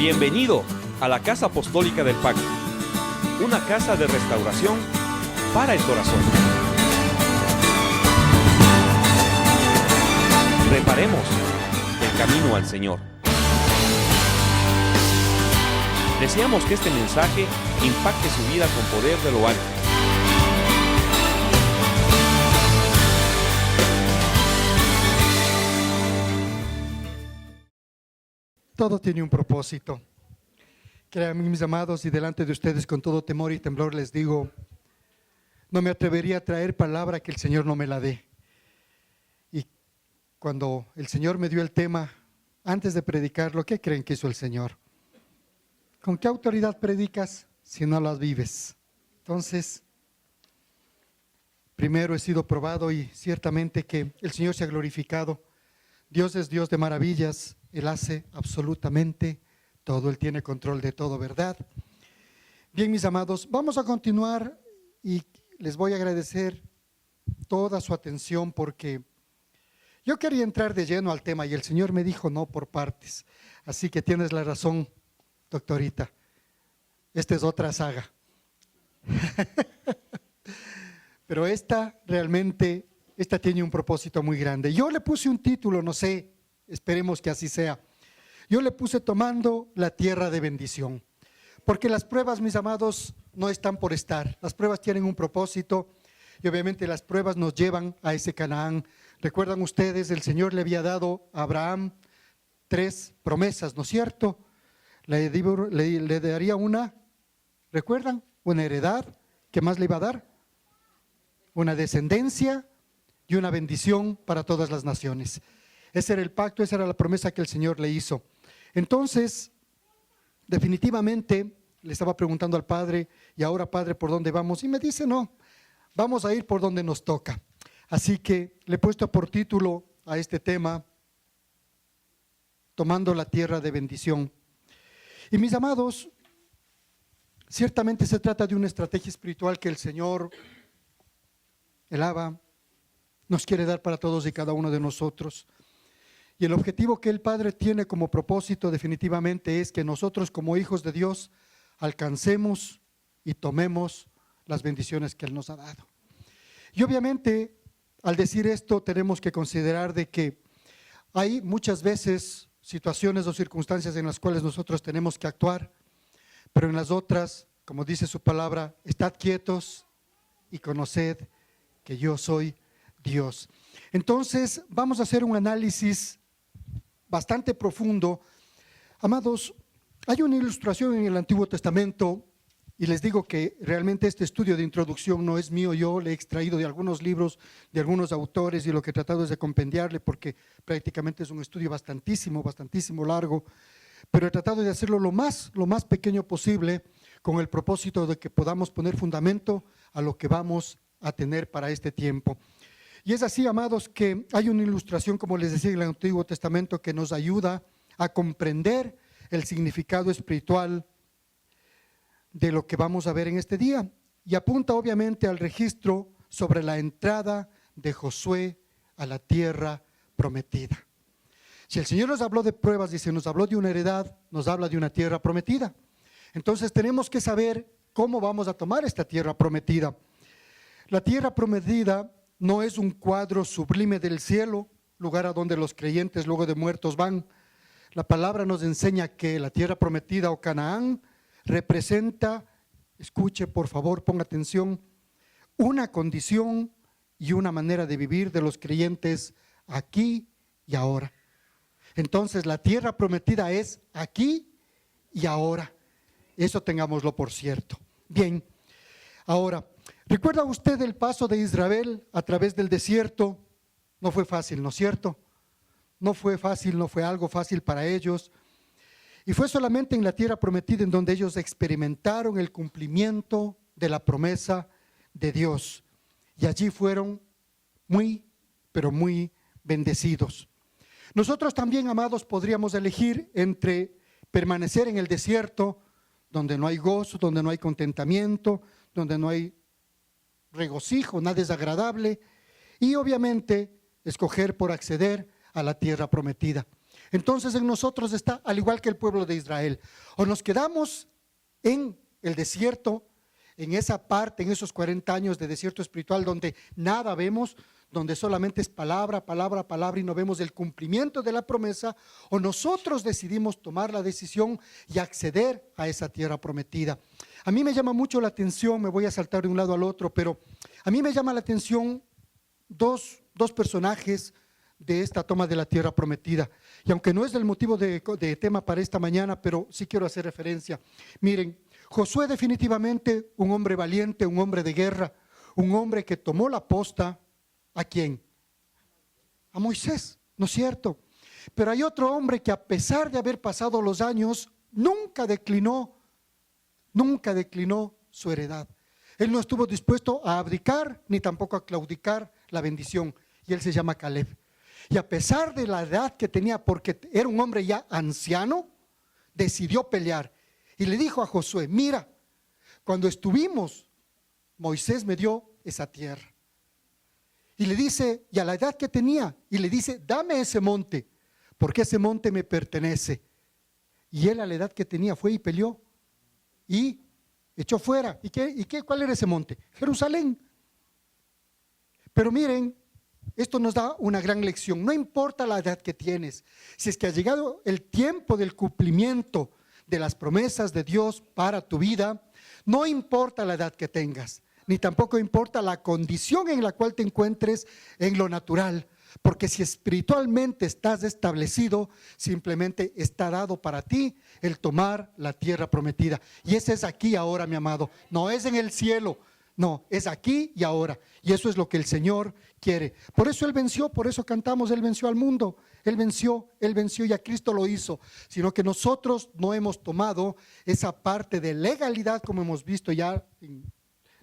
Bienvenido a la Casa Apostólica del Pacto, una casa de restauración para el corazón. Reparemos el camino al Señor. Deseamos que este mensaje impacte su vida con poder de lo alto. Todo tiene un propósito. Créanme, mis amados, y delante de ustedes con todo temor y temblor les digo, no me atrevería a traer palabra que el Señor no me la dé. Y cuando el Señor me dio el tema, antes de predicarlo, ¿qué creen que hizo el Señor? ¿Con qué autoridad predicas si no las vives? Entonces, primero he sido probado y ciertamente que el Señor se ha glorificado. Dios es Dios de maravillas. Él hace absolutamente todo, Él tiene control de todo, ¿verdad? Bien, mis amados, vamos a continuar y les voy a agradecer toda su atención porque yo quería entrar de lleno al tema y el Señor me dijo no, por partes. Así que tienes la razón, doctorita, esta es otra saga. Pero esta tiene un propósito muy grande. Yo le puse un título, no sé, esperemos que así sea. Yo le puse tomando la tierra de bendición. Porque las pruebas, mis amados, no están por estar. Las pruebas tienen un propósito y obviamente las pruebas nos llevan a ese Canaán. Recuerdan ustedes, el Señor le había dado a Abraham 3 promesas, ¿no es cierto? Le daría una, ¿recuerdan? Una heredad. ¿Qué más le iba a dar? Una descendencia y una bendición para todas las naciones. Ese era el pacto, esa era la promesa que el Señor le hizo. Entonces, definitivamente, le estaba preguntando al Padre, y ahora Padre, ¿por dónde vamos? Y me dice, no, vamos a ir por donde nos toca. Así que le he puesto por título a este tema, tomando la tierra de bendición. Y mis amados, ciertamente se trata de una estrategia espiritual que el Señor, el Abba, nos quiere dar para todos y cada uno de nosotros. Y el objetivo que el Padre tiene como propósito definitivamente es que nosotros como hijos de Dios alcancemos y tomemos las bendiciones que Él nos ha dado. Y obviamente al decir esto tenemos que considerar de que hay muchas veces situaciones o circunstancias en las cuales nosotros tenemos que actuar, pero en las otras, como dice su palabra, estad quietos y conoced que yo soy Dios. Entonces vamos a hacer un análisis bastante profundo. Amados, hay una ilustración en el Antiguo Testamento y les digo que realmente este estudio de introducción no es mío, yo le he extraído de algunos libros, de algunos autores y lo que he tratado es de compendiarle porque prácticamente es un estudio bastantísimo largo, pero he tratado de hacerlo lo más pequeño posible con el propósito de que podamos poner fundamento a lo que vamos a tener para este tiempo. Y es así, amados, que hay una ilustración, como les decía, en el Antiguo Testamento que nos ayuda a comprender el significado espiritual de lo que vamos a ver en este día. Y apunta obviamente al registro sobre la entrada de Josué a la tierra prometida. Si el Señor nos habló de pruebas, dice, nos habló de una heredad, nos habla de una tierra prometida. Entonces tenemos que saber cómo vamos a tomar esta tierra prometida. La tierra prometida no es un cuadro sublime del cielo, lugar a donde los creyentes luego de muertos van. La palabra nos enseña que la tierra prometida o Canaán representa, escuche por favor, ponga atención, una condición y una manera de vivir de los creyentes aquí y ahora. Entonces la tierra prometida es aquí y ahora. Eso tengámoslo por cierto. Bien, ahora, ¿recuerda usted el paso de Israel a través del desierto? No fue fácil, ¿no es cierto? No fue fácil, no fue algo fácil para ellos. Y fue solamente en la tierra prometida en donde ellos experimentaron el cumplimiento de la promesa de Dios. Y allí fueron muy, pero muy bendecidos. Nosotros también, amados, podríamos elegir entre permanecer en el desierto, donde no hay gozo, donde no hay contentamiento, donde no hay regocijo, nada es agradable, y obviamente escoger por acceder a la tierra prometida. Entonces en nosotros está, al igual que el pueblo de Israel, o nos quedamos en el desierto, en esa parte, en esos 40 años de desierto espiritual donde nada vemos, donde solamente es palabra, palabra, palabra y no vemos el cumplimiento de la promesa, o nosotros decidimos tomar la decisión y acceder a esa tierra prometida. A mí me llama mucho la atención, me voy a saltar de un lado al otro, pero a mí me llama la atención dos personajes de esta toma de la tierra prometida. Y aunque no es el motivo de tema para esta mañana, pero sí quiero hacer referencia. Miren, Josué definitivamente un hombre valiente, un hombre de guerra, un hombre que tomó la posta. ¿A quién? A Moisés, ¿no es cierto? Pero hay otro hombre que a pesar de haber pasado los años, nunca declinó su heredad. Él no estuvo dispuesto a abdicar ni tampoco a claudicar la bendición, y él se llama Caleb. Y a pesar de la edad que tenía, porque era un hombre ya anciano, decidió pelear y le dijo a Josué: mira, cuando estuvimos, Moisés me dio esa tierra. Y le dice, y a la edad que tenía, y le dice: dame ese monte, porque ese monte me pertenece. Y él a la edad que tenía fue y peleó y echó fuera. ¿Cuál era ese monte? Jerusalén. Pero miren, esto nos da una gran lección. No importa la edad que tienes, si es que ha llegado el tiempo del cumplimiento de las promesas de Dios para tu vida, no importa la edad que tengas, ni tampoco importa la condición en la cual te encuentres en lo natural, porque si espiritualmente estás establecido, simplemente está dado para ti el tomar la tierra prometida. Y ese es aquí ahora, mi amado, no es en el cielo, no, es aquí y ahora. Y eso es lo que el Señor quiere. Por eso Él venció, por eso cantamos: Él venció al mundo. Él venció y a Cristo lo hizo. Sino que nosotros no hemos tomado esa parte de legalidad, como hemos visto ya en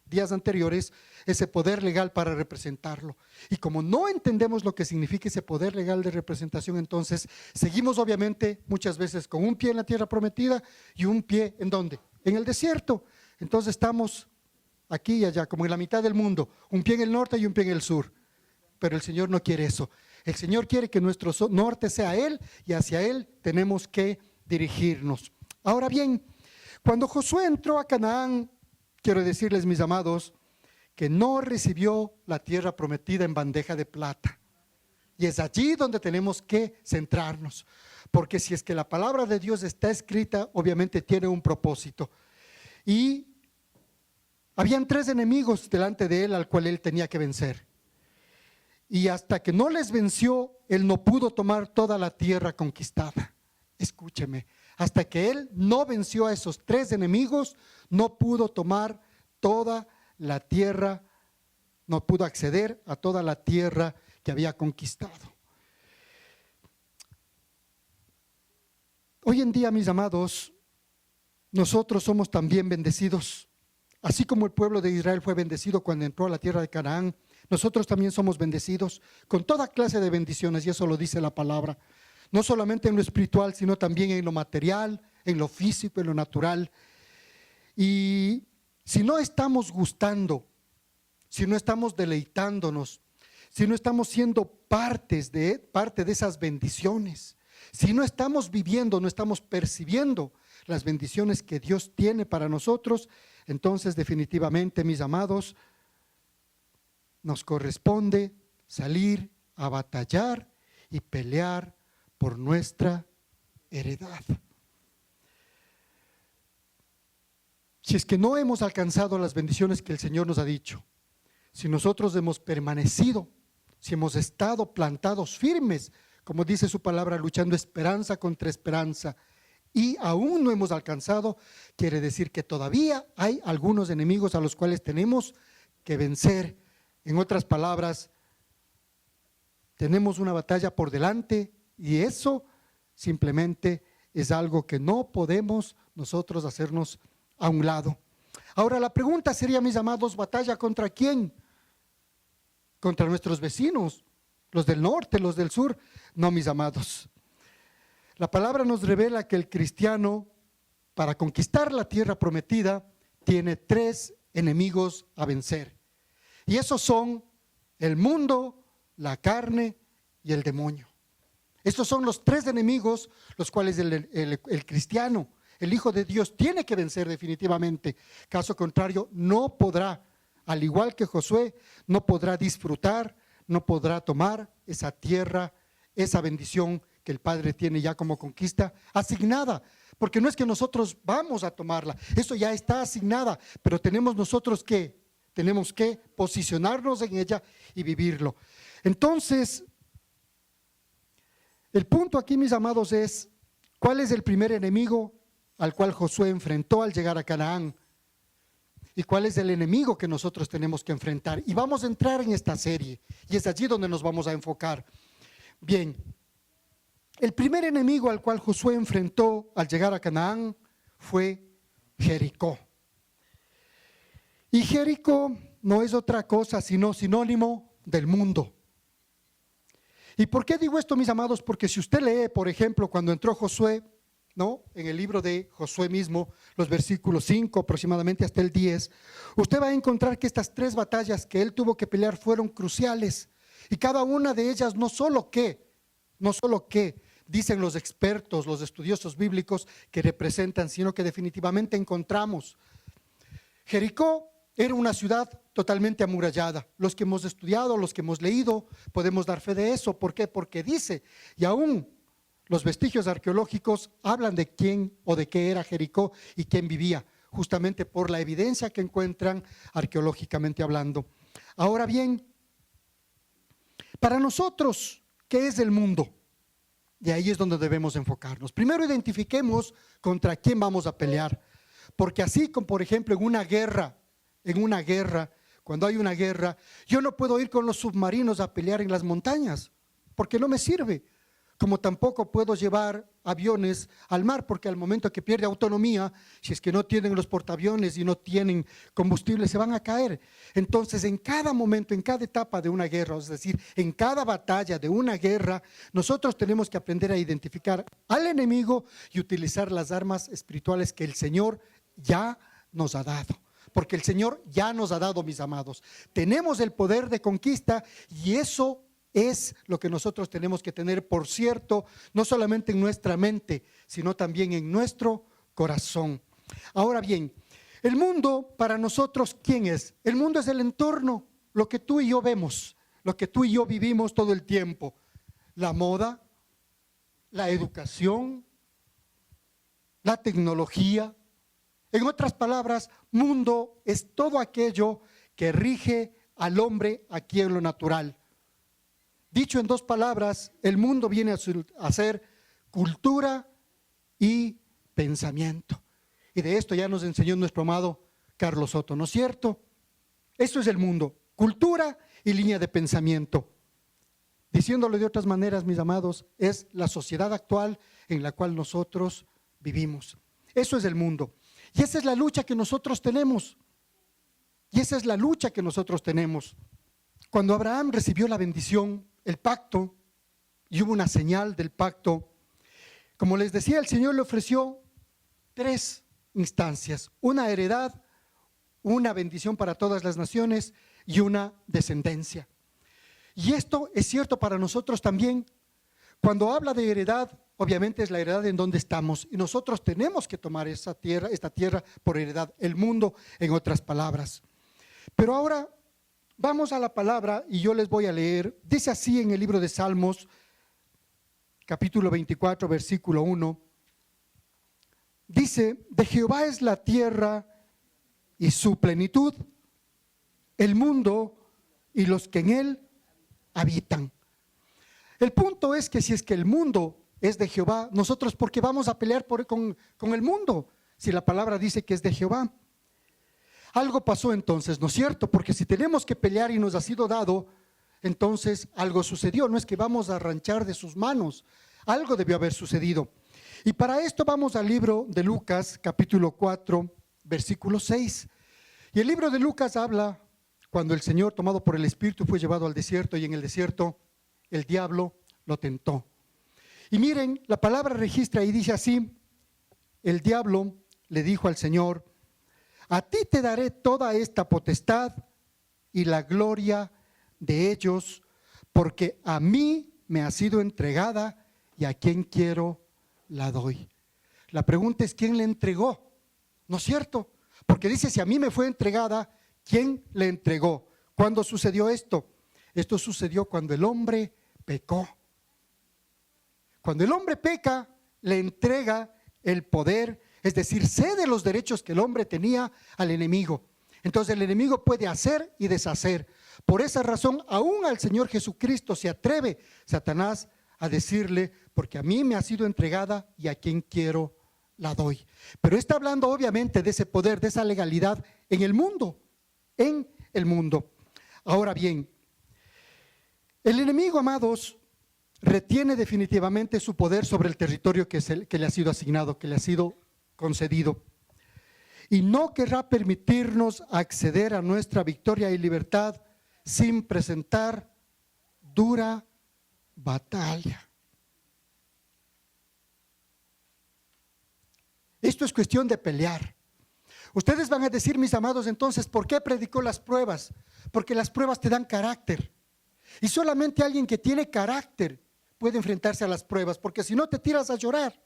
días anteriores, ese poder legal para representarlo. Y como no entendemos lo que significa ese poder legal de representación, entonces seguimos obviamente muchas veces con un pie en la tierra prometida y un pie ¿en dónde? En el desierto. Entonces estamos aquí y allá, como en la mitad del mundo, un pie en el norte y un pie en el sur. Pero el Señor no quiere eso. El Señor quiere que nuestro norte sea Él, y hacia Él tenemos que dirigirnos. Ahora bien, cuando Josué entró a Canaán, quiero decirles, mis amados, que no recibió la tierra prometida en bandeja de plata. Y es allí donde tenemos que centrarnos, porque si es que la palabra de Dios está escrita, obviamente tiene un propósito. Y habían 3 enemigos delante de él al cual él tenía que vencer. Y hasta que no les venció, él no pudo tomar toda la tierra conquistada. Escúcheme, hasta que él no venció a esos 3 enemigos, no pudo tomar toda la tierra, no pudo acceder a toda la tierra que había conquistado. Hoy en día, mis amados, nosotros somos también bendecidos. Así como el pueblo de Israel fue bendecido cuando entró a la tierra de Canaán, nosotros también somos bendecidos con toda clase de bendiciones, y eso lo dice la palabra. No solamente en lo espiritual, sino también en lo material, en lo físico, en lo natural. Y si no estamos gustando, si no estamos deleitándonos, si no estamos siendo parte de esas bendiciones, si no estamos viviendo, no estamos percibiendo las bendiciones que Dios tiene para nosotros, entonces definitivamente, mis amados, nos corresponde salir a batallar y pelear por nuestra heredad. Si es que no hemos alcanzado las bendiciones que el Señor nos ha dicho, si nosotros hemos permanecido, si hemos estado plantados firmes, como dice su palabra, luchando esperanza contra esperanza, y aún no hemos alcanzado, quiere decir que todavía hay algunos enemigos a los cuales tenemos que vencer. En otras palabras, tenemos una batalla por delante, y eso simplemente es algo que no podemos nosotros hacernos a un lado. Ahora la pregunta sería, mis amados, ¿batalla contra quién? ¿Contra nuestros vecinos? ¿Los del norte, los del sur? No, mis amados. La palabra nos revela que el cristiano, para conquistar la tierra prometida, tiene 3 enemigos a vencer. Y esos son el mundo, la carne y el demonio. Estos son los tres enemigos los cuales el cristiano, el Hijo de Dios, tiene que vencer definitivamente. Caso contrario, no podrá, al igual que Josué, no podrá disfrutar, no podrá tomar esa tierra, esa bendición que el Padre tiene ya como conquista asignada. Porque no es que nosotros vamos a tomarla, eso ya está asignada, pero tenemos nosotros que, tenemos que posicionarnos en ella y vivirlo. Entonces, el punto aquí, mis amados, es ¿cuál es el primer enemigo al cual Josué enfrentó al llegar a Canaán? ¿Y cuál es el enemigo que nosotros tenemos que enfrentar? Y vamos a entrar en esta serie, y es allí donde nos vamos a enfocar. Bien, el primer enemigo al cual Josué enfrentó al llegar a Canaán fue Jericó. Y Jericó no es otra cosa sino sinónimo del mundo. ¿Y por qué digo esto, mis amados? Porque si usted lee, por ejemplo, cuando entró Josué, ¿no?, en el libro de Josué mismo, los versículos 5 aproximadamente hasta el 10, usted va a encontrar que estas tres batallas que él tuvo que pelear fueron cruciales. Y cada una de ellas no solo que dicen los expertos, los estudiosos bíblicos que representan, sino que definitivamente encontramos. Jericó era una ciudad totalmente amurallada. Los que hemos estudiado, los que hemos leído, podemos dar fe de eso. ¿Por qué? Porque dice, y aún los vestigios arqueológicos hablan de quién o de qué era Jericó y quién vivía, justamente por la evidencia que encuentran arqueológicamente hablando. Ahora bien, para nosotros, ¿qué es el mundo? Y ahí es donde debemos enfocarnos. Primero identifiquemos contra quién vamos a pelear, porque así como por ejemplo en una guerra, cuando hay una guerra, yo no puedo ir con los submarinos a pelear en las montañas, porque no me sirve. Como tampoco puedo llevar aviones al mar, porque al momento que pierde autonomía, si es que no tienen los portaaviones y no tienen combustible, se van a caer. Entonces, en cada momento, en cada etapa de una guerra, es decir, en cada batalla de una guerra, nosotros tenemos que aprender a identificar al enemigo y utilizar las armas espirituales que el Señor ya nos ha dado. Porque el Señor ya nos ha dado, mis amados. Tenemos el poder de conquista y eso es lo que nosotros tenemos que tener, por cierto, no solamente en nuestra mente, sino también en nuestro corazón. Ahora bien, el mundo para nosotros, ¿quién es? El mundo es el entorno, lo que tú y yo vemos, lo que tú y yo vivimos todo el tiempo. La moda, la educación, la tecnología. En otras palabras, mundo es todo aquello que rige al hombre aquí en lo natural. Dicho en dos palabras, el mundo viene a ser cultura y pensamiento. Y de esto ya nos enseñó nuestro amado Carlos Soto, ¿no es cierto? Eso es el mundo, cultura y línea de pensamiento. Diciéndolo de otras maneras, mis amados, es la sociedad actual en la cual nosotros vivimos. Eso es el mundo. Y esa es la lucha que nosotros tenemos. Cuando Abraham recibió la bendición, el pacto, y hubo una señal del pacto, como les decía, el Señor le ofreció tres instancias: una heredad, una bendición para todas las naciones y una descendencia. Y esto es cierto para nosotros también. Cuando habla de heredad, obviamente es la heredad en donde estamos, y nosotros tenemos que tomar esta tierra por heredad, el mundo, en otras palabras. Pero ahora vamos a la palabra y yo les voy a leer. Dice así en el libro de Salmos, capítulo 24, versículo 1. Dice: de Jehová es la tierra y su plenitud, el mundo y los que en él habitan. El punto es que si es que el mundo es de Jehová, nosotros ¿por qué vamos a pelear con el mundo? Si la palabra dice que es de Jehová. Algo pasó entonces, ¿no es cierto? Porque si tenemos que pelear y nos ha sido dado, entonces algo sucedió. No es que vamos a arrancar de sus manos, algo debió haber sucedido. Y para esto vamos al libro de Lucas, capítulo 4, versículo 6. Y el libro de Lucas habla cuando el Señor, tomado por el Espíritu, fue llevado al desierto, y en el desierto el diablo lo tentó. Y miren, la palabra registra y dice así: el diablo le dijo al Señor: a ti te daré toda esta potestad y la gloria de ellos, porque a mí me ha sido entregada y a quien quiero la doy. La pregunta es, ¿quién le entregó? ¿No es cierto? Porque dice, si a mí me fue entregada, ¿quién le entregó? ¿Cuándo sucedió esto? Esto sucedió cuando el hombre pecó. Cuando el hombre peca, le entrega el poder, es decir, cede los derechos que el hombre tenía al enemigo. Entonces el enemigo puede hacer y deshacer. Por esa razón, aún al Señor Jesucristo se atreve Satanás a decirle, porque a mí me ha sido entregada y a quien quiero la doy. Pero está hablando obviamente de ese poder, de esa legalidad en el mundo, Ahora bien, el enemigo, amados, retiene definitivamente su poder sobre el territorio que le ha sido asignado, que le ha sido concedido. Y no querrá permitirnos acceder a nuestra victoria y libertad sin presentar dura batalla. Esto es cuestión de pelear. Ustedes van a decir, mis amados, entonces, ¿por qué predicó las pruebas? Porque las pruebas te dan carácter. Y solamente alguien que tiene carácter puede enfrentarse a las pruebas, porque si no te tiras a llorar.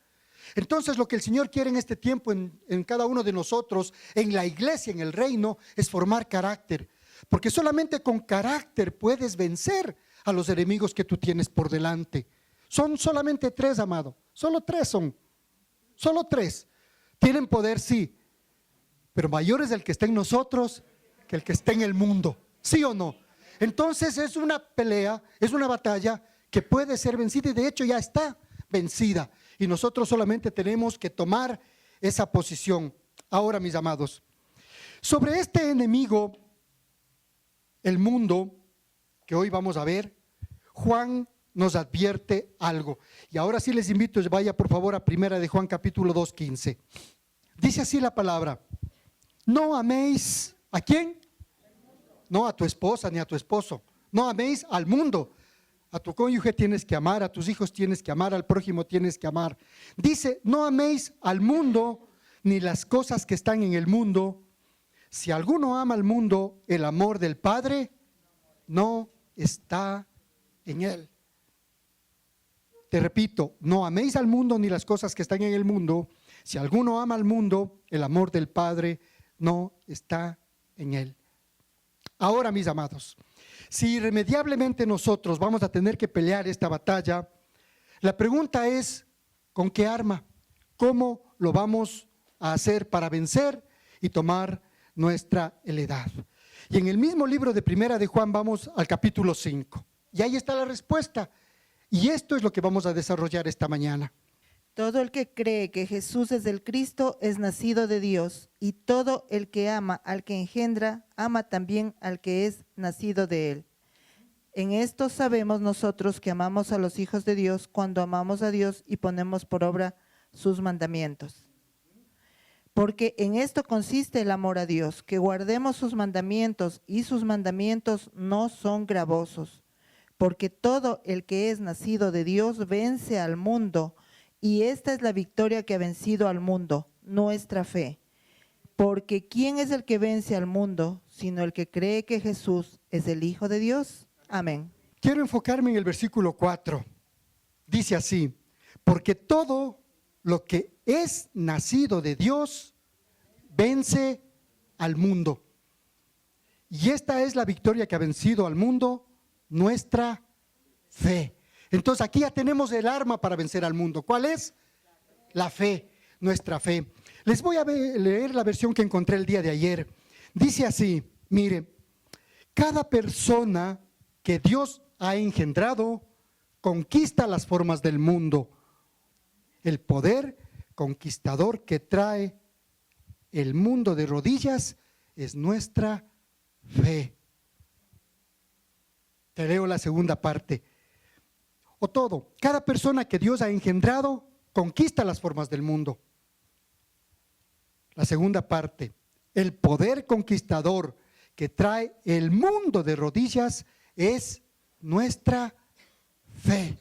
Entonces lo que el Señor quiere en este tiempo, en cada uno de nosotros, en la iglesia, en el reino, es formar carácter. Porque solamente con carácter puedes vencer a los enemigos que tú tienes por delante. Son solamente 3, amado. Solo 3 son. Solo 3. Tienen poder, sí. Pero mayor es el que está en nosotros que el que está en el mundo. ¿Sí o no? Entonces es una pelea, es una batalla que puede ser vencida y de hecho ya está vencida. Y nosotros solamente tenemos que tomar esa posición. Ahora, mis amados, sobre este enemigo, el mundo, que hoy vamos a ver, Juan nos advierte algo. Y ahora sí les invito, vaya por favor a 1 de Juan capítulo 2:15. Dice así la palabra: no améis, ¿a quién? No a tu esposa ni a tu esposo. No améis al mundo. A tu cónyuge tienes que amar, a tus hijos tienes que amar, al prójimo tienes que amar. Dice, no améis al mundo ni las cosas que están en el mundo. Si alguno ama al mundo, el amor del Padre no está en él. Te repito, no améis al mundo ni las cosas que están en el mundo. Si alguno ama al mundo, el amor del Padre no está en él. Ahora, mis amados, si irremediablemente nosotros vamos a tener que pelear esta batalla, la pregunta es, ¿con qué arma? ¿Cómo lo vamos a hacer para vencer y tomar nuestra heredad? Y en el mismo libro de 1 de Juan vamos al capítulo 5. Y ahí está la respuesta. Y esto es lo que vamos a desarrollar esta mañana. Todo el que cree que Jesús es el Cristo es nacido de Dios, y todo el que ama al que engendra, ama también al que es nacido de él. En esto sabemos nosotros que amamos a los hijos de Dios cuando amamos a Dios y ponemos por obra sus mandamientos. Porque en esto consiste el amor a Dios, que guardemos sus mandamientos, y sus mandamientos no son gravosos. Porque todo el que es nacido de Dios vence al mundo, y esta es la victoria que ha vencido al mundo, nuestra fe. Porque ¿quién es el que vence al mundo, sino el que cree que Jesús es el Hijo de Dios? Amén. Quiero enfocarme en el versículo 4. Dice así: porque todo lo que es nacido de Dios vence al mundo. Y esta es la victoria que ha vencido al mundo, nuestra fe. Entonces aquí ya tenemos el arma para vencer al mundo. ¿Cuál es? La fe, nuestra fe. Les voy a leer la versión que encontré el día de ayer. Dice así, mire, cada persona que Dios ha engendrado conquista las formas del mundo. El poder conquistador que trae el mundo de rodillas es nuestra fe. Te leo la segunda parte. O todo, cada persona que Dios ha engendrado conquista las formas del mundo. La segunda parte, el poder conquistador que trae el mundo de rodillas es nuestra fe.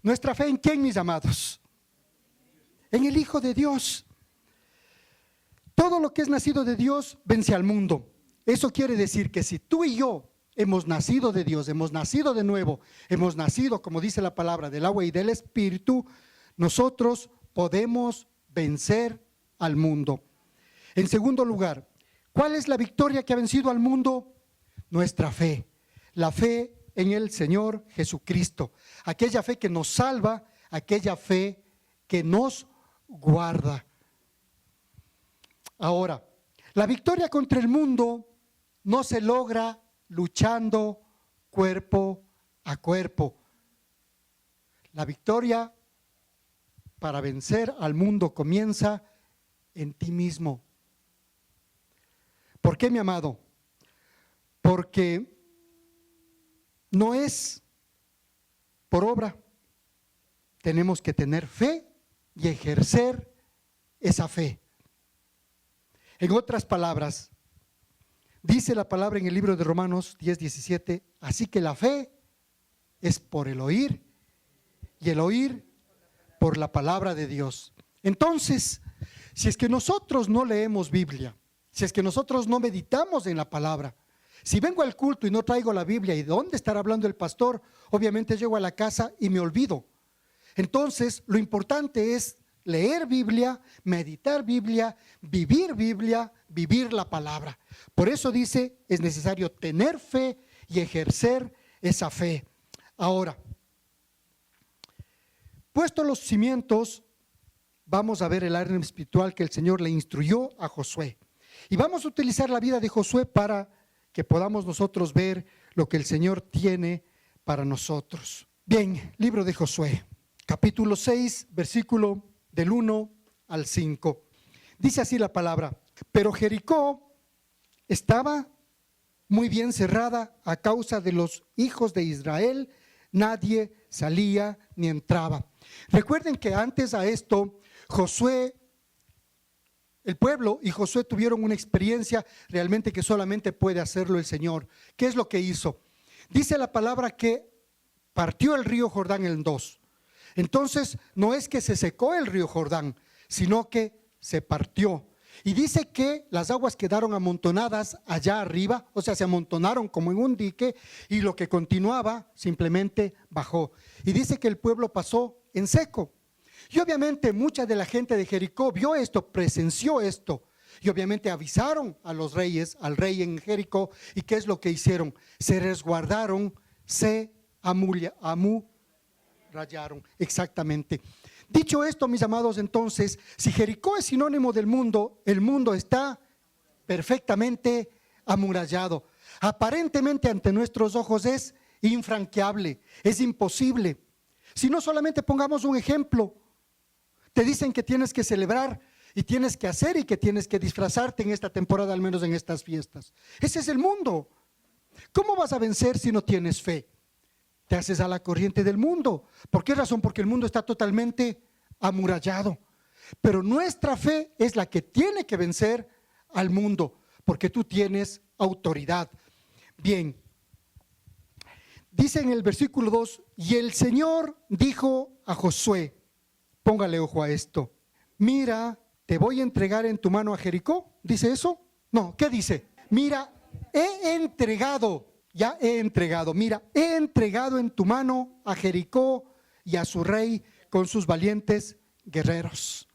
¿Nuestra fe en quién, mis amados? En el Hijo de Dios. Todo lo que es nacido de Dios vence al mundo. Eso quiere decir que si tú y yo hemos nacido de Dios, hemos nacido de nuevo, hemos nacido, como dice la palabra, del agua y del Espíritu, nosotros podemos vencer al mundo. En segundo lugar, ¿cuál es la victoria que ha vencido al mundo? Nuestra fe, la fe en el Señor Jesucristo, aquella fe que nos salva, aquella fe que nos guarda. Ahora, la victoria contra el mundo no se logra luchando cuerpo a cuerpo. La victoria para vencer al mundo comienza en ti mismo. ¿Por qué, mi amado? Porque no es por obra. Tenemos que tener fe y ejercer esa fe. En otras palabras, dice la palabra en el libro de Romanos 10:17, así que la fe es por el oír y el oír por la palabra de Dios. Entonces, si es que nosotros no leemos Biblia, si es que nosotros no meditamos en la palabra, si vengo al culto y no traigo la Biblia, ¿y dónde estará hablando el pastor? Obviamente llego a la casa y me olvido. Entonces, lo importante es leer Biblia, meditar Biblia, vivir la palabra. Por eso dice, es necesario tener fe y ejercer esa fe. Ahora, puesto los cimientos, vamos a ver el área espiritual que el Señor le instruyó a Josué. Y vamos a utilizar la vida de Josué para que podamos nosotros ver lo que el Señor tiene para nosotros. Bien, libro de Josué, capítulo 6, versículo del 1 al 5. Dice así la palabra: pero Jericó estaba muy bien cerrada a causa de los hijos de Israel, nadie salía ni entraba. Recuerden que antes a esto, Josué, el pueblo y Josué tuvieron una experiencia realmente que solamente puede hacerlo el Señor. ¿Qué es lo que hizo? Dice la palabra que partió el río Jordán en dos. Entonces, no es que se secó el río Jordán, sino que se partió. Y dice que las aguas quedaron amontonadas allá arriba, o sea, se amontonaron como en un dique, y lo que continuaba simplemente bajó. Y dice que el pueblo pasó en seco. Y obviamente mucha de la gente de Jericó vio esto, presenció esto. Y obviamente avisaron a los reyes, al rey en Jericó. ¿Y qué es lo que hicieron? Se resguardaron, se amurallaron. Exactamente. Dicho esto, mis amados, entonces, si Jericó es sinónimo del mundo, el mundo está perfectamente amurallado. Aparentemente ante nuestros ojos es infranqueable, es imposible. Si no, solamente pongamos un ejemplo. Te dicen que tienes que celebrar y tienes que hacer y que tienes que disfrazarte en esta temporada, al menos en estas fiestas. Ese es el mundo. ¿Cómo vas a vencer si no tienes fe? Te haces a la corriente del mundo. ¿Por qué razón? Porque el mundo está totalmente amurallado. Pero nuestra fe es la que tiene que vencer al mundo, porque tú tienes autoridad. Bien, dice en el versículo 2, y el Señor dijo a Josué, póngale ojo a esto, mira, te voy a entregar en tu mano a Jericó. ¿Dice eso? No, ¿qué dice? Mira, he entregado en tu mano a Jericó y a su rey con sus valientes guerreros.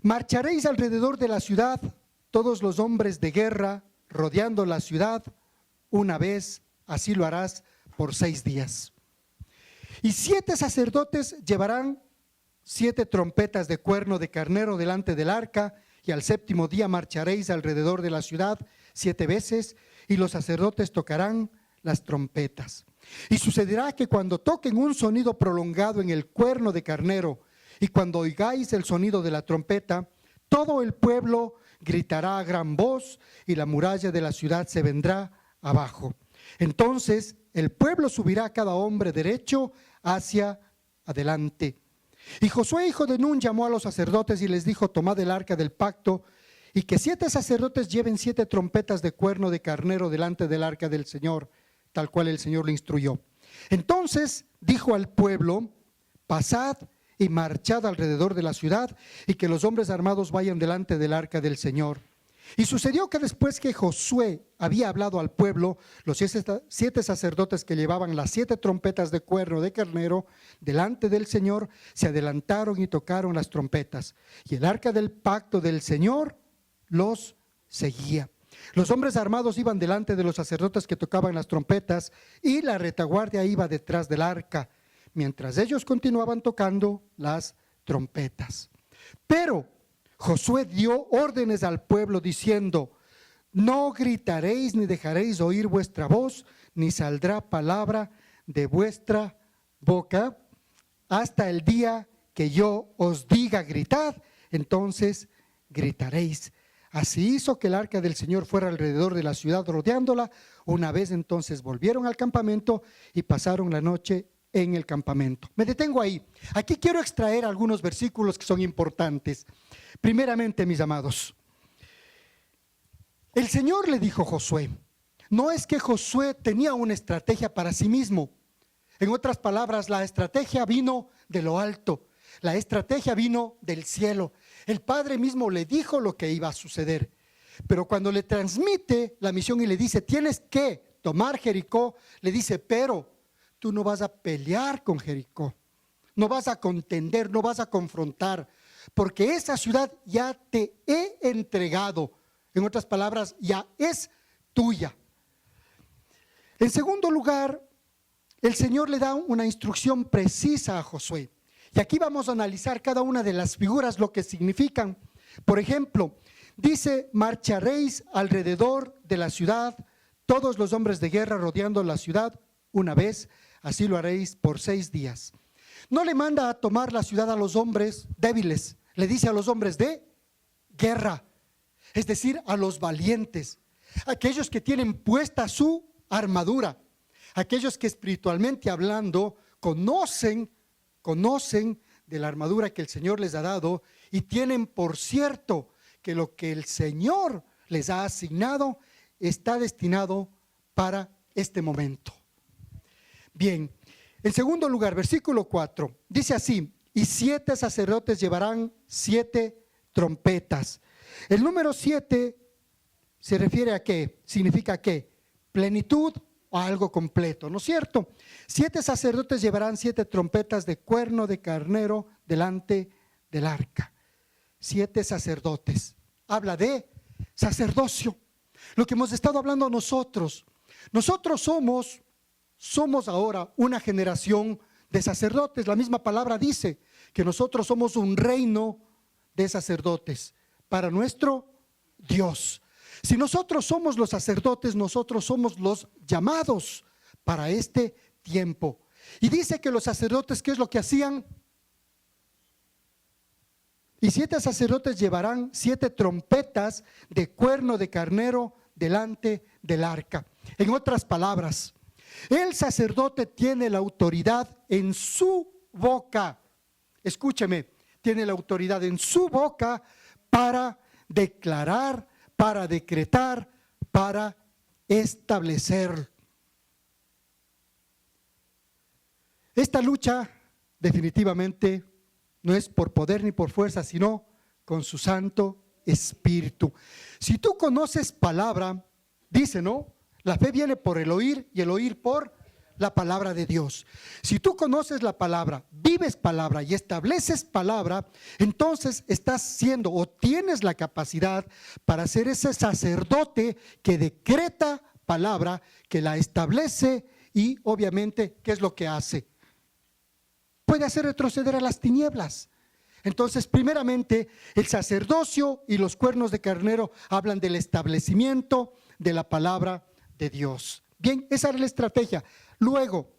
Marcharéis alrededor de la ciudad, todos los hombres de guerra, rodeando la ciudad una vez, así lo harás por 6 días. Y 7 sacerdotes llevarán 7 trompetas de cuerno de carnero delante del arca, y al 7º día marcharéis alrededor de la ciudad 7 veces, y los sacerdotes tocarán las trompetas. Y sucederá que cuando toquen un sonido prolongado en el cuerno de carnero, y cuando oigáis el sonido de la trompeta, todo el pueblo gritará a gran voz, y la muralla de la ciudad se vendrá abajo. Entonces el pueblo subirá cada hombre derecho hacia adelante. Y Josué, hijo de Nun, llamó a los sacerdotes y les dijo: tomad el arca del pacto, y que 7 sacerdotes lleven 7 trompetas de cuerno de carnero delante del arca del Señor, tal cual el Señor le instruyó. Entonces dijo al pueblo: pasad y marchad alrededor de la ciudad, y que los hombres armados vayan delante del arca del Señor. Y sucedió que después que Josué había hablado al pueblo, los 7 sacerdotes que llevaban las 7 trompetas de cuerno de carnero delante del Señor se adelantaron y tocaron las trompetas. Y el arca del pacto del Señor los seguía. Los hombres armados iban delante de los sacerdotes que tocaban las trompetas y la retaguardia iba detrás del arca, mientras ellos continuaban tocando las trompetas. Pero Josué dio órdenes al pueblo diciendo: no gritaréis ni dejaréis oír vuestra voz, ni saldrá palabra de vuestra boca hasta el día que yo os diga gritad, entonces gritaréis. Así hizo que el arca del Señor fuera alrededor de la ciudad rodeándola. Una vez entonces volvieron al campamento y pasaron la noche en el campamento. Me detengo ahí. Aquí quiero extraer algunos versículos que son importantes. Primeramente, mis amados, el Señor le dijo a Josué, no es que Josué tenía una estrategia para sí mismo. En otras palabras, la estrategia vino de lo alto. La estrategia vino del cielo. El Padre mismo le dijo lo que iba a suceder. Pero cuando le transmite la misión y le dice, tienes que tomar Jericó, le dice, pero tú no vas a pelear con Jericó. No vas a contender, no vas a confrontar, porque esa ciudad ya te he entregado. En otras palabras, ya es tuya. En segundo lugar, el Señor le da una instrucción precisa a Josué. Y aquí vamos a analizar cada una de las figuras, lo que significan. Por ejemplo, dice, marcharéis alrededor de la ciudad, todos los hombres de guerra rodeando la ciudad una vez, así lo haréis por 6 días. No le manda a tomar la ciudad a los hombres débiles, le dice a los hombres de guerra, es decir, a los valientes, aquellos que tienen puesta su armadura, aquellos que espiritualmente hablando conocen de la armadura que el Señor les ha dado y tienen por cierto que lo que el Señor les ha asignado está destinado para este momento. Bien, en segundo lugar, versículo 4, dice así, y 7 sacerdotes llevarán 7 trompetas. El número 7 se refiere a qué, significa qué, plenitud o algo completo, ¿no es cierto? 7 sacerdotes llevarán 7 trompetas de cuerno de carnero delante del arca. 7 sacerdotes, habla de sacerdocio, lo que hemos estado hablando nosotros. Nosotros somos ahora una generación de sacerdotes. La misma palabra dice que nosotros somos un reino de sacerdotes para nuestro Dios. Si nosotros somos los sacerdotes, nosotros somos los llamados para este tiempo. Y dice que los sacerdotes, ¿qué es lo que hacían? Y 7 sacerdotes llevarán 7 trompetas de cuerno de carnero delante del arca. En otras palabras, el sacerdote tiene la autoridad en su boca. Escúcheme, tiene la autoridad en su boca para declarar, para decretar, para establecer. Esta lucha definitivamente no es por poder ni por fuerza, sino con su Santo Espíritu. Si tú conoces palabra, dice, ¿no? La fe viene por el oír y el oír por la palabra de Dios. Si tú conoces la palabra, vives palabra y estableces palabra, entonces estás siendo o tienes la capacidad para ser ese sacerdote que decreta palabra, que la establece y obviamente, ¿qué es lo que hace? Puede hacer retroceder a las tinieblas. Entonces, primeramente, el sacerdocio y los cuernos de carnero hablan del establecimiento de la palabra de Dios. Bien, esa era la estrategia. Luego,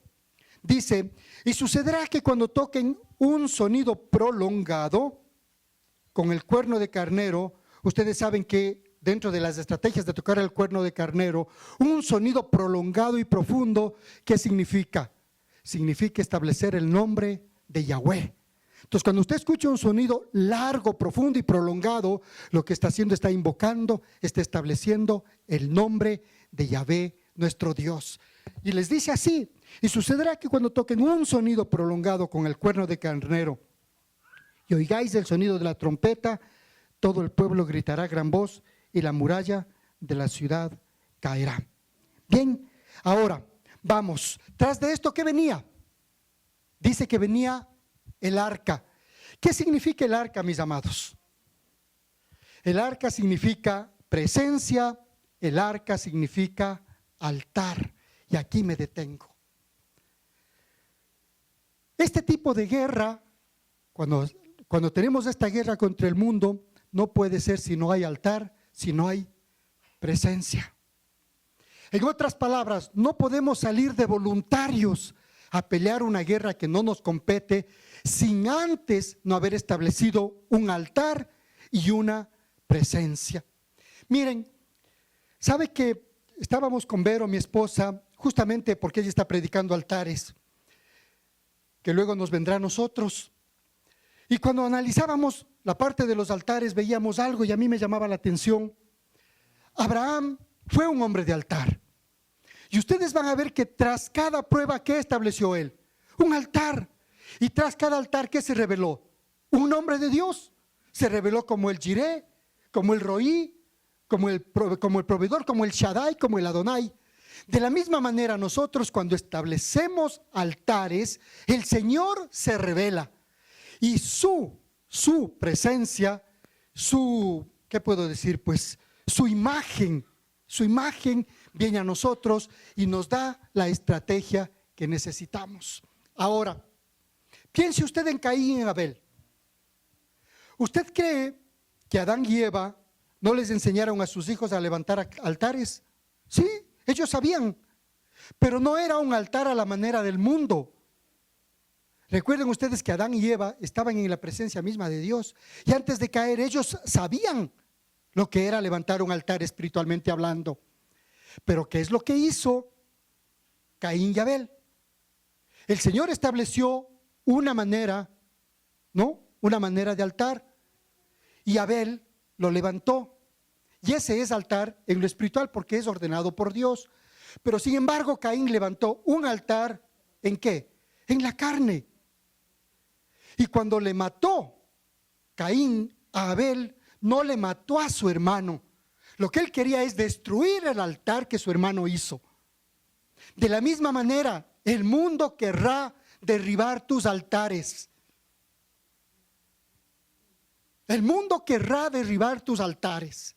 dice, y sucederá que cuando toquen un sonido prolongado con el cuerno de carnero, ustedes saben que dentro de las estrategias de tocar el cuerno de carnero, un sonido prolongado y profundo, ¿qué significa? Significa establecer el nombre de Yahweh. Entonces, cuando usted escucha un sonido largo, profundo y prolongado, lo que está haciendo, está invocando, está estableciendo el nombre de Yahvé, nuestro Dios. Y les dice así, y sucederá que cuando toquen un sonido prolongado con el cuerno de carnero y oigáis el sonido de la trompeta, todo el pueblo gritará a gran voz y la muralla de la ciudad caerá. Bien, ahora vamos. Tras de esto, ¿qué venía? Dice que venía el arca. ¿Qué significa el arca, mis amados? El arca significa presencia, el arca significa altar. Y aquí me detengo. Este tipo de guerra, cuando tenemos esta guerra contra el mundo, no puede ser si no hay altar, si no hay presencia. En otras palabras, no podemos salir de voluntarios a pelear una guerra que no nos compete sin antes no haber establecido un altar y una presencia. Miren, ¿sabe que estábamos con Vero, mi esposa, justamente porque ella está predicando altares, que luego nos vendrá a nosotros? Y cuando analizábamos la parte de los altares veíamos algo y a mí me llamaba la atención. Abraham fue un hombre de altar. Y ustedes van a ver que tras cada prueba, ¿qué estableció él? Un altar. Y tras cada altar, ¿qué se reveló? Un hombre de Dios. Se reveló como el Jireh, como el Roí, como el proveedor, como el Shaddai, como el Adonai. De la misma manera, nosotros cuando establecemos altares, el Señor se revela. Y su presencia, ¿qué puedo decir? Pues su imagen viene a nosotros y nos da la estrategia que necesitamos. Ahora, piense usted en Caín y en Abel. ¿Usted cree que Adán y Eva no les enseñaron a sus hijos a levantar altares? Sí, ellos sabían, pero no era un altar a la manera del mundo. Recuerden ustedes que Adán y Eva estaban en la presencia misma de Dios y antes de caer ellos sabían lo que era levantar un altar espiritualmente hablando. Pero ¿qué es lo que hizo Caín y Abel? El Señor estableció una manera, ¿no? Una manera de altar y Abel lo levantó. Y ese es altar en lo espiritual porque es ordenado por Dios. Pero sin embargo Caín levantó un altar, ¿en qué? En la carne. Y cuando le mató Caín a Abel, no le mató a su hermano. Lo que él quería es destruir el altar que su hermano hizo. De la misma manera, el mundo querrá derribar tus altares. El mundo querrá derribar tus altares.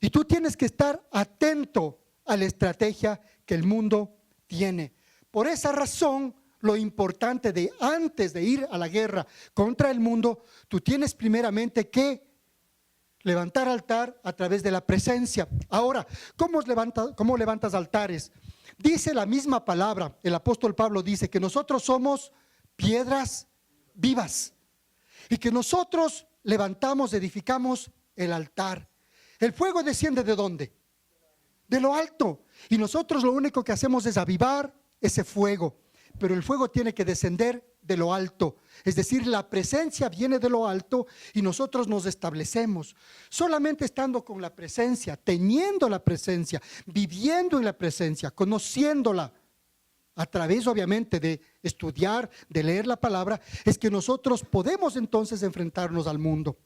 Y tú tienes que estar atento a la estrategia que el mundo tiene. Por esa razón, lo importante de antes de ir a la guerra contra el mundo, tú tienes primeramente que levantar altar a través de la presencia. Ahora, ¿cómo levantas altares? Dice la misma palabra, el apóstol Pablo dice que nosotros somos piedras vivas y que nosotros levantamos, edificamos el altar. El fuego desciende ¿de dónde? De lo alto. Y nosotros lo único que hacemos es avivar ese fuego. Pero el fuego tiene que descender de lo alto. Es decir, la presencia viene de lo alto y nosotros nos establecemos. Solamente estando con la presencia, teniendo la presencia, viviendo en la presencia, conociéndola, a través obviamente de estudiar, de leer la palabra, es que nosotros podemos entonces enfrentarnos al mundo.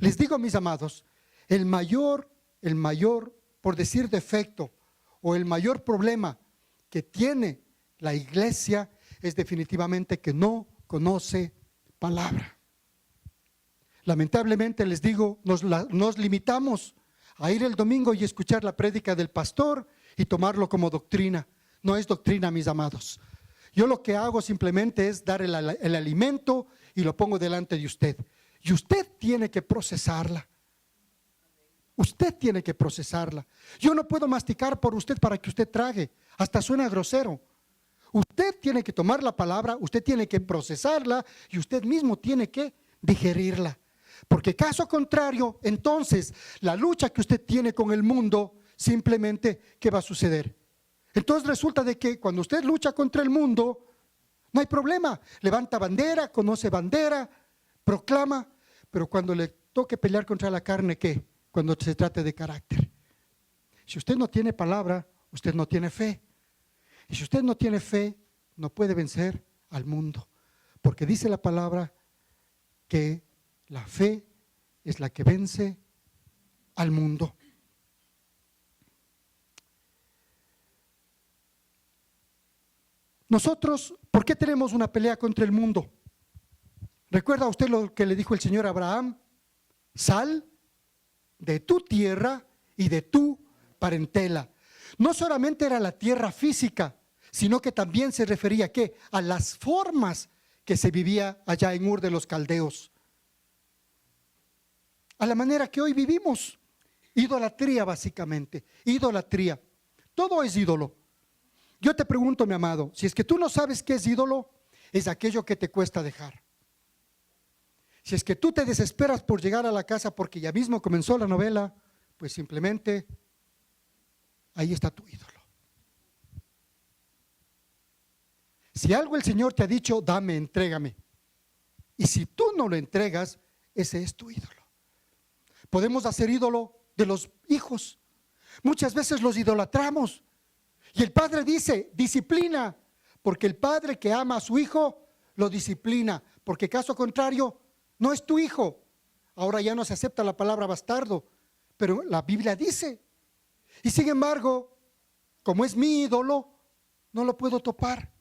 Les digo, mis amados, el mayor, por decir defecto, o el mayor problema que tiene la iglesia es definitivamente que no conoce palabra. Lamentablemente les digo, nos limitamos a ir el domingo y escuchar la prédica del pastor y tomarlo como doctrina. No es doctrina, mis amados. Yo lo que hago simplemente es dar el alimento y lo pongo delante de usted. Y usted tiene que procesarla. Usted tiene que procesarla. Yo no puedo masticar por usted para que usted trague. Hasta suena grosero. Usted tiene que tomar la palabra, usted tiene que procesarla y usted mismo tiene que digerirla. Porque caso contrario, entonces la lucha que usted tiene con el mundo, simplemente, ¿qué va a suceder? Entonces resulta de que cuando usted lucha contra el mundo, no hay problema. Levanta bandera, conoce bandera, proclama, pero cuando le toque pelear contra la carne, ¿qué? Cuando se trate de carácter. Si usted no tiene palabra, usted no tiene fe. Y si usted no tiene fe, no puede vencer al mundo. Porque dice la palabra que la fe es la que vence al mundo. Nosotros, ¿por qué tenemos una pelea contra el mundo? ¿Recuerda usted lo que le dijo el Señor a Abraham? Sal de tu tierra y de tu parentela. No solamente era la tierra física, sino que también se refería ¿a qué? A las formas que se vivía allá en Ur de los Caldeos. A la manera que hoy vivimos. Idolatría básicamente, idolatría. Todo es ídolo. Yo te pregunto, mi amado, si es que tú no sabes qué es ídolo, es aquello que te cuesta dejar. Si es que tú te desesperas por llegar a la casa porque ya mismo comenzó la novela, pues simplemente ahí está tu ídolo. Si algo el Señor te ha dicho, dame, entrégame. Y si tú no lo entregas, ese es tu ídolo. Podemos hacer ídolo de los hijos. Muchas veces los idolatramos. Y el padre dice, disciplina, porque el padre que ama a su hijo, lo disciplina, porque caso contrario, no es tu hijo. Ahora ya no se acepta la palabra bastardo, pero la Biblia dice. Y sin embargo, como es mi ídolo, no lo puedo topar.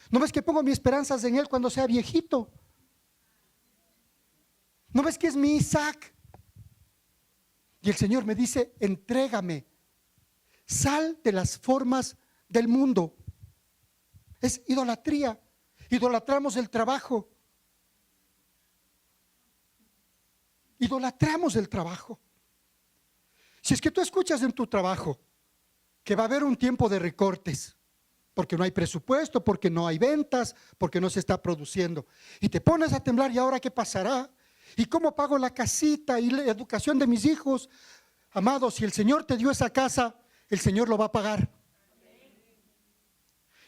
¿No ves que pongo mis esperanzas en él cuando sea viejito? ¿No ves que es mi Isaac? Y el Señor me dice, entrégame. Sal de las formas del mundo. Es idolatría. Idolatramos el trabajo. Idolatramos el trabajo. Si es que tú escuchas en tu trabajo que va a haber un tiempo de recortes, porque no hay presupuesto, porque no hay ventas, porque no se está produciendo, y te pones a temblar, ¿y ahora qué pasará? ¿Y cómo pago la casita y la educación de mis hijos? Amado, si el Señor te dio esa casa, el Señor lo va a pagar.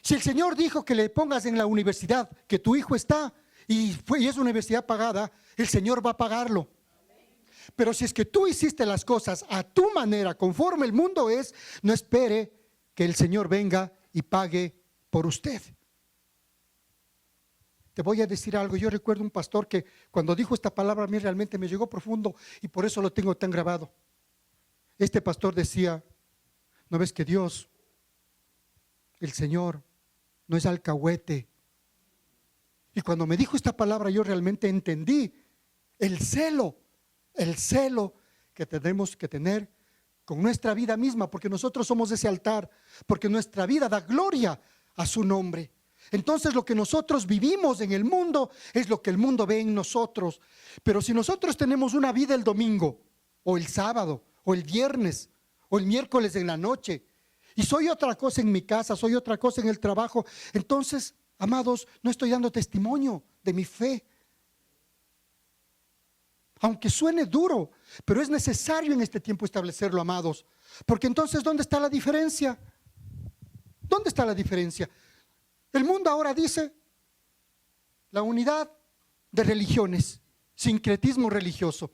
Si el Señor dijo que le pongas en la universidad que tu hijo está y es una universidad pagada, el Señor va a pagarlo. Pero si es que tú hiciste las cosas a tu manera, conforme el mundo es, no espere que el Señor venga y pague por usted. Te voy a decir algo. Yo recuerdo un pastor que cuando dijo esta palabra a mí realmente me llegó profundo y por eso lo tengo tan grabado. Este pastor decía, ¿no ves que Dios, el Señor, no es alcahuete? Y cuando me dijo esta palabra yo realmente entendí el celo que tenemos que tener con nuestra vida misma, porque nosotros somos ese altar, porque nuestra vida da gloria a su nombre. Entonces lo que nosotros vivimos en el mundo es lo que el mundo ve en nosotros. Pero si nosotros tenemos una vida el domingo, o el sábado, o el viernes, o el miércoles en la noche, y soy otra cosa en mi casa, soy otra cosa en el trabajo, entonces, amados, no estoy dando testimonio de mi fe. Aunque suene duro, pero es necesario en este tiempo establecerlo, amados. Porque entonces, ¿dónde está la diferencia? ¿Dónde está la diferencia? El mundo ahora dice la unidad de religiones, sincretismo religioso.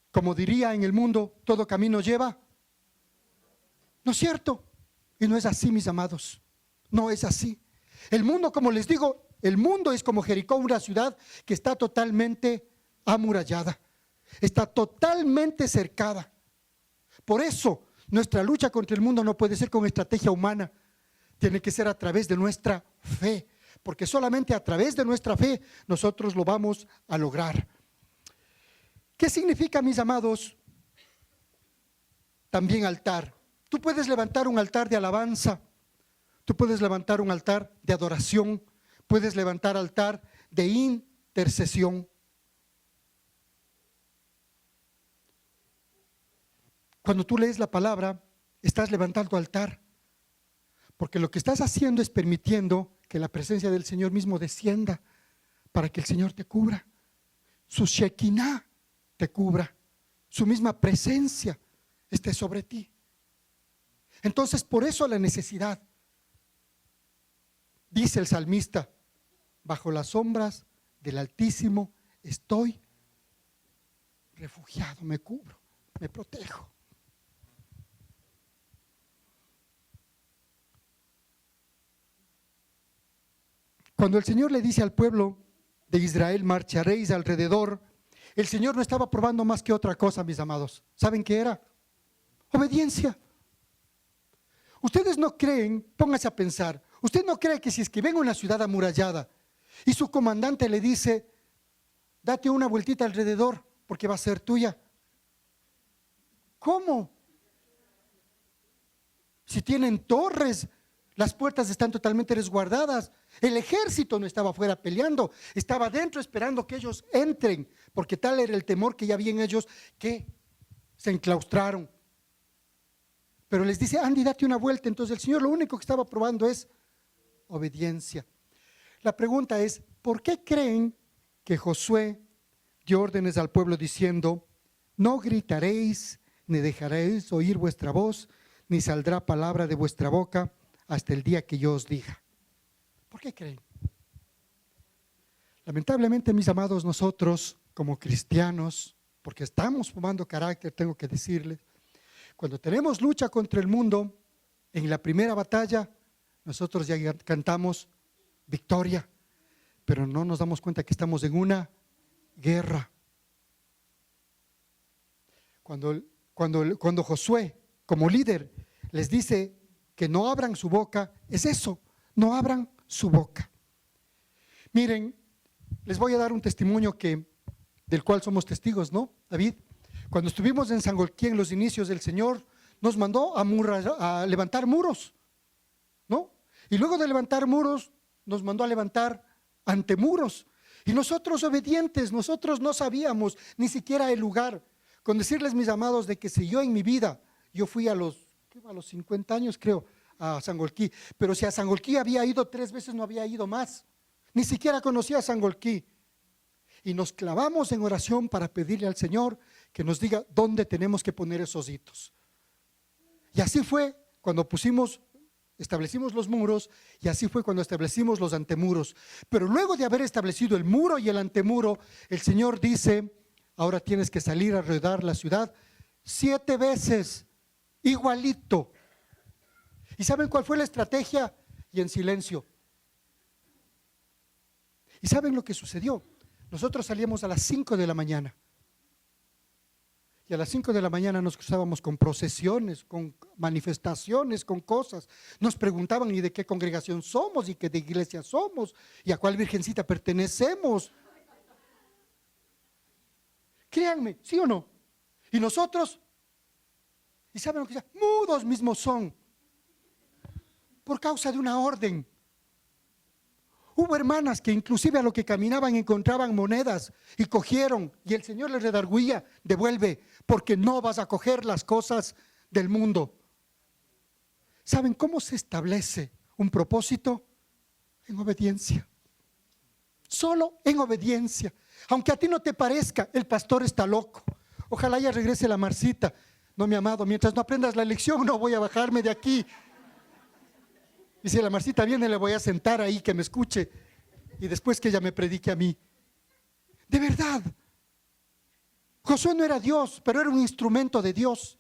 Como diría en el mundo, todo camino lleva. ¿No es cierto? Y no es así, mis amados. No es así. El mundo, como les digo, el mundo es como Jericó, una ciudad que está totalmente amurallada, está totalmente cercada. Por eso nuestra lucha contra el mundo no puede ser con estrategia humana, tiene que ser a través de nuestra fe, porque solamente a través de nuestra fe nosotros lo vamos a lograr. ¿Qué significa, mis amados? También altar. Tú puedes levantar un altar de alabanza, tú puedes levantar un altar de adoración, puedes levantar altar de intercesión. Cuando tú lees la palabra, estás levantando altar, porque lo que estás haciendo es permitiendo que la presencia del Señor mismo descienda para que el Señor te cubra. Su Shekinah te cubra, su misma presencia esté sobre ti. Entonces, por eso la necesidad. Dice el salmista, bajo las sombras del Altísimo estoy refugiado, me cubro, me protejo. Cuando el Señor le dice al pueblo de Israel, marcharéis alrededor, el Señor no estaba probando más que otra cosa, mis amados. ¿Saben qué era? Obediencia. Ustedes no creen, pónganse a pensar, usted no cree que si es que ven una ciudad amurallada y su comandante le dice, date una vueltita alrededor porque va a ser tuya. ¿Cómo? Si tienen torres, las puertas están totalmente resguardadas. El ejército no estaba afuera peleando, estaba adentro esperando que ellos entren, porque tal era el temor que ya había en ellos que se enclaustraron. Pero les dice, Andy, date una vuelta. Entonces el Señor lo único que estaba probando es obediencia. La pregunta es, ¿por qué creen que Josué dio órdenes al pueblo diciendo, no gritaréis, ni dejaréis oír vuestra voz, ni saldrá palabra de vuestra boca hasta el día que yo os diga? ¿Por qué creen? Lamentablemente, mis amados, nosotros como cristianos, porque estamos formando carácter, tengo que decirles, cuando tenemos lucha contra el mundo, en la primera batalla, nosotros ya cantamos victoria, pero no nos damos cuenta que estamos en una guerra. Cuando Josué, como líder, les dice que no abran su boca, es eso, no abran su boca. Miren, les voy a dar un testimonio del cual somos testigos, ¿no, David? Cuando estuvimos en Sangolquí en los inicios, el Señor nos mandó a levantar muros, ¿no? Y luego de levantar muros, nos mandó a levantar antemuros. Y nosotros obedientes, nosotros no sabíamos ni siquiera el lugar. Con decirles, mis amados, de que si yo en mi vida, yo fui a los 50 años creo, a Sangolquí, pero si a Sangolquí había ido 3 veces, no había ido más. Ni siquiera conocía a Sangolquí. Y nos clavamos en oración para pedirle al Señor que nos diga dónde tenemos que poner esos hitos. Y así fue cuando establecimos los muros, y así fue cuando establecimos los antemuros. Pero luego de haber establecido el muro y el antemuro, el Señor dice, ahora tienes que salir a rodear la ciudad 7 veces, igualito. ¿Y saben cuál fue la estrategia? Y en silencio. ¿Y saben lo que sucedió? Nosotros salíamos a las 5 de la mañana. Y a las 5 de la mañana nos cruzábamos con procesiones, con manifestaciones, con cosas. Nos preguntaban y de qué congregación somos y qué de iglesia somos y a cuál virgencita pertenecemos. Créanme, ¿sí o no? Y nosotros, ¿y saben lo que dicen? Mudos mismos son, por causa de una orden. Hubo hermanas que inclusive a lo que caminaban encontraban monedas y cogieron, y el Señor les redarguía, devuelve, porque no vas a coger las cosas del mundo. ¿Saben cómo se establece un propósito? En obediencia. Solo en obediencia. Aunque a ti no te parezca, el pastor está loco. Ojalá ya regrese la Marcita. No, mi amado, mientras no aprendas la lección no voy a bajarme de aquí. Y si la Marcita viene, le voy a sentar ahí que me escuche y después que ella me predique a mí. De verdad, Josué no era Dios, pero era un instrumento de Dios.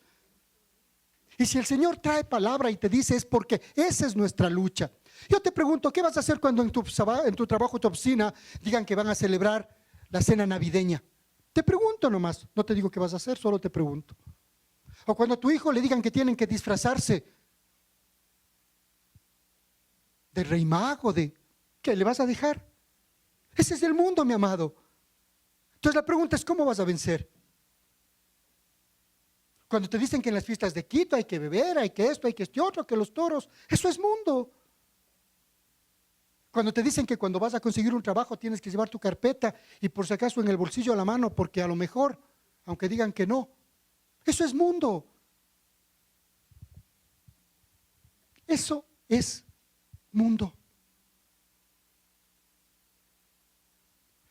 Y si el Señor trae palabra y te dice, es porque esa es nuestra lucha. Yo te pregunto, ¿qué vas a hacer cuando en tu trabajo, tu oficina, digan que van a celebrar la cena navideña? Te pregunto nomás, no te digo qué vas a hacer, solo te pregunto. O cuando a tu hijo le digan que tienen que disfrazarse de rey mago, ¿qué le vas a dejar? Ese es el mundo, mi amado. Entonces la pregunta es, ¿cómo vas a vencer? Cuando te dicen que en las fiestas de Quito hay que beber, hay que esto, hay que este otro, que los toros, eso es mundo. Cuando te dicen que cuando vas a conseguir un trabajo tienes que llevar tu carpeta y por si acaso en el bolsillo a la mano, porque a lo mejor, aunque digan que no, eso es mundo. Eso es mundo.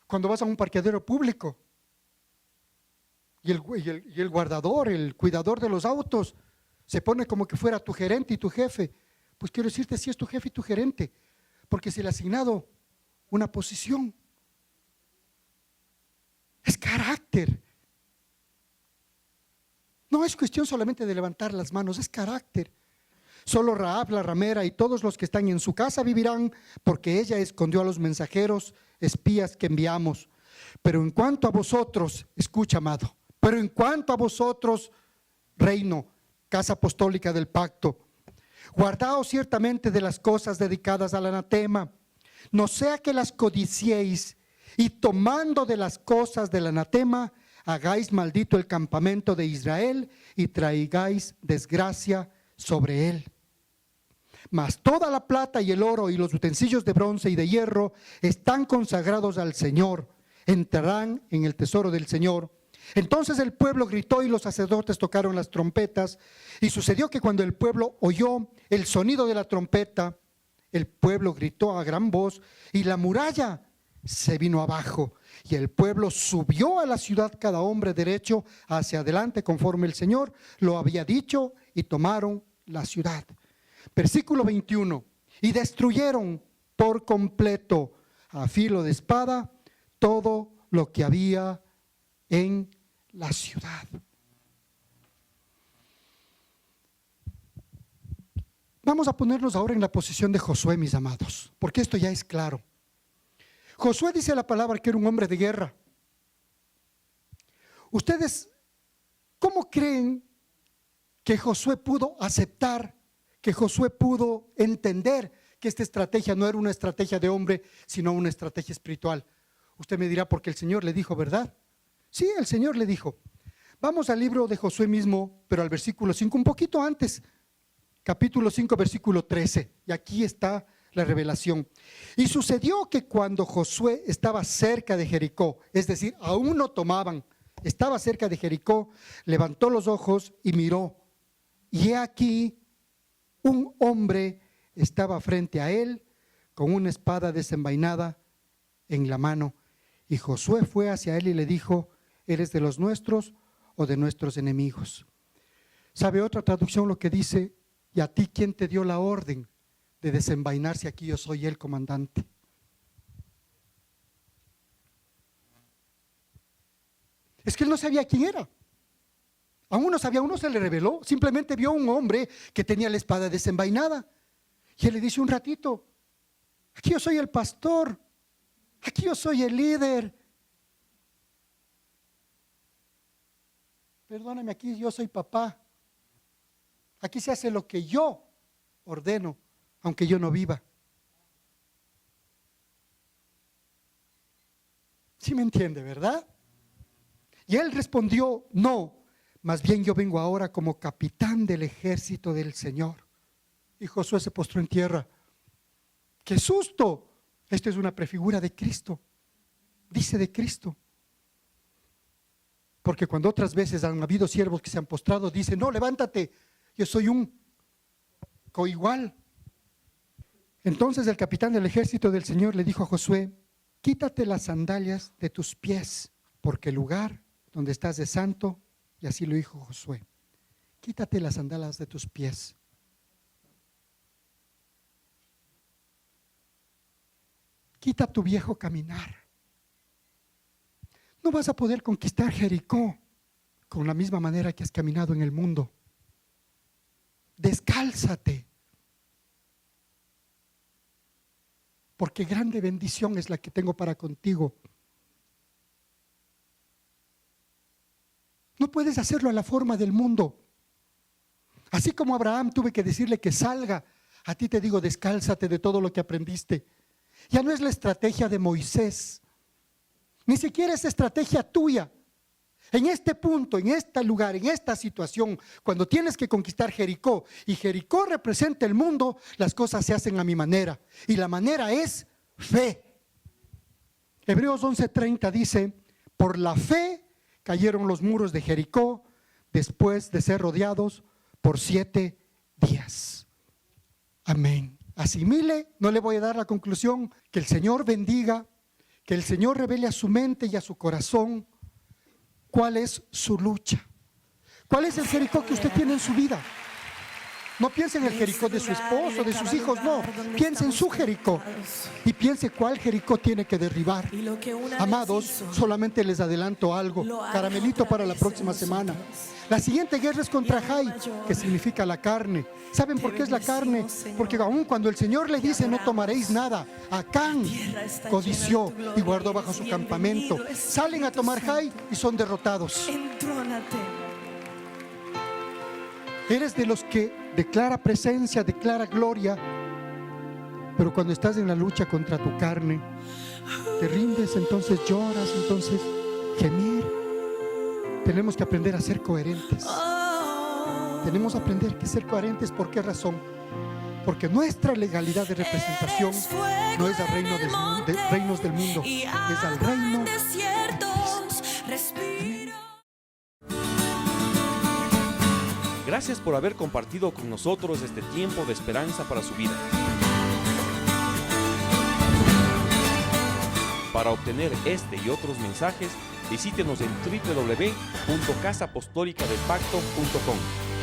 Cuando vas a un parqueadero público y el guardador, el cuidador de los autos se pone como que fuera tu gerente y tu jefe, pues quiero decirte, si es tu jefe y tu gerente, porque se le ha asignado una posición. Es carácter. No es cuestión solamente de levantar las manos, es carácter. Solo Rahab la ramera y todos los que están en su casa vivirán, porque ella escondió a los mensajeros, espías que enviamos. Pero en cuanto a vosotros, escucha, amado, pero en cuanto a vosotros, reino, casa apostólica del pacto, guardaos ciertamente de las cosas dedicadas al anatema, no sea que las codiciéis y tomando de las cosas del anatema, hagáis maldito el campamento de Israel y traigáis desgracia sobre él. Mas toda la plata y el oro y los utensilios de bronce y de hierro están consagrados al Señor, entrarán en el tesoro del Señor. Entonces el pueblo gritó y los sacerdotes tocaron las trompetas. Y sucedió que cuando el pueblo oyó el sonido de la trompeta, el pueblo gritó a gran voz y la muralla se vino abajo. Y el pueblo subió a la ciudad, cada hombre derecho hacia adelante, conforme el Señor lo había dicho, y tomaron la ciudad. Versículo 21. Y destruyeron por completo a filo de espada todo lo que había en la ciudad. Vamos a ponernos ahora en la posición de Josué, mis amados, porque esto ya es claro. Josué dice la palabra que era un hombre de guerra. ¿Ustedes cómo creen que Josué pudo aceptar, que Josué pudo entender que esta estrategia no era una estrategia de hombre, sino una estrategia espiritual? Usted me dirá, porque el Señor le dijo, ¿verdad? Sí, el Señor le dijo. Vamos al libro de Josué mismo, pero al versículo 5, un poquito antes, capítulo 5, versículo 13, y aquí está la revelación. Y sucedió que cuando Josué estaba cerca de Jericó, es decir, aún no tomaban, estaba cerca de Jericó, levantó los ojos y miró, y he aquí un hombre estaba frente a él con una espada desenvainada en la mano. Y Josué fue hacia él y le dijo, ¿eres de los nuestros o de nuestros enemigos? ¿Sabe otra traducción lo que dice? ¿Y a ti quién te dio la orden de desenvainarse? Aquí yo soy el comandante. Es que él no sabía quién era. Aún no sabía, uno se le reveló, simplemente vio a un hombre que tenía la espada desenvainada. Y él le dice un ratito, aquí yo soy el pastor, aquí yo soy el líder. Perdóname, aquí yo soy papá. Aquí se hace lo que yo ordeno, aunque yo no viva. ¿Sí me entiende, verdad? Y él respondió, no, más bien yo vengo ahora como capitán del ejército del Señor. Y Josué se postró en tierra. ¡Qué susto! Esto es una prefigura de Cristo. Dice de Cristo. Porque cuando otras veces han habido siervos que se han postrado, dicen, no, levántate, yo soy un coigual. Entonces el capitán del ejército del Señor le dijo a Josué, quítate las sandalias de tus pies, porque el lugar donde estás es santo. Y así lo dijo Josué, quítate las sandalias de tus pies. Quita tu viejo caminar. No vas a poder conquistar Jericó con la misma manera que has caminado en el mundo. Descálzate. Porque grande bendición es la que tengo para contigo. No puedes hacerlo a la forma del mundo. Así como a Abraham tuve que decirle que salga, a ti te digo, descálzate de todo lo que aprendiste. Ya no es la estrategia de Moisés, ni siquiera es estrategia tuya. En este punto, en este lugar, en esta situación, cuando tienes que conquistar Jericó, y Jericó representa el mundo, las cosas se hacen a mi manera, y la manera es fe. Hebreos 11:30 dice, por la fe cayeron los muros de Jericó después de ser rodeados por 7 días. Amén. Asimile, no le voy a dar la conclusión, que el Señor bendiga, que el Señor revele a su mente y a su corazón cuál es su lucha, cuál es el Jericó que usted tiene en su vida. No piense en el Jericó de su esposo, de sus hijos, no. Piense en su Jericó y piense cuál Jericó tiene que derribar. Amados, solamente les adelanto algo, caramelito para la próxima semana. La siguiente guerra es contra Jai, que significa la carne. ¿Saben por qué es la carne? Porque aún cuando el Señor le dice no tomaréis nada, Acán codició y guardó bajo su campamento. Salen a tomar Jai y son derrotados. Eres de los que declara presencia, declara gloria, pero cuando estás en la lucha contra tu carne, te rindes, entonces lloras, entonces gemir. Tenemos que aprender a ser coherentes. Tenemos que aprender a ser coherentes. ¿Por qué razón? Porque nuestra legalidad de representación no es al reino de reinos del mundo, es al reino de Cristo. Gracias por haber compartido con nosotros este tiempo de esperanza para su vida. Para obtener este y otros mensajes, visítenos en www.casaapostolicadelpacto.com.